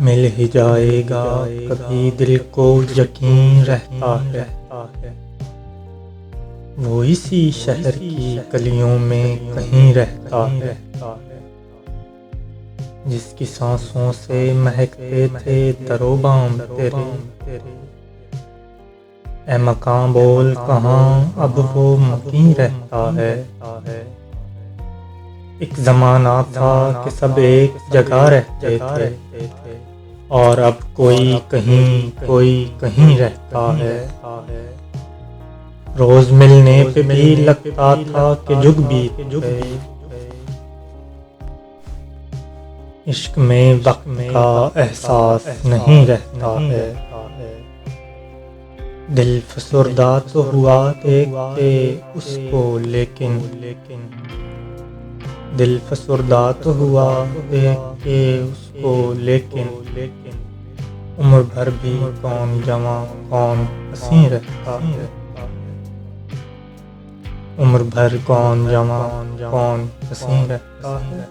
मिल ही जाएगा कभी दिल को यकीन रहता है। वो इसी शहर की गलियों में कहीं रहता है, जिसकी सांसों से महकते थे दरोबाम तेरे। ए मकां बोल कहाँ अब वो मकीन रहता है। एक जमाना था कि सब एक जगह रहते थे, और अब कोई कहीं रहता है। रोज मिलने पे भी लगता था कि जुग बीत गए। इश्क में वक्त का एहसास नहीं रहता है। दिल फसुर्दा तो हुआ देख के उसको, लेकिन दिल फसुर्दा तो हुआ देख के उसको, लेकिन उम्र भर भी कौन जवां कौन हंसी रहता है। उम्र भर कौन जवां कौन हंसी रहता है।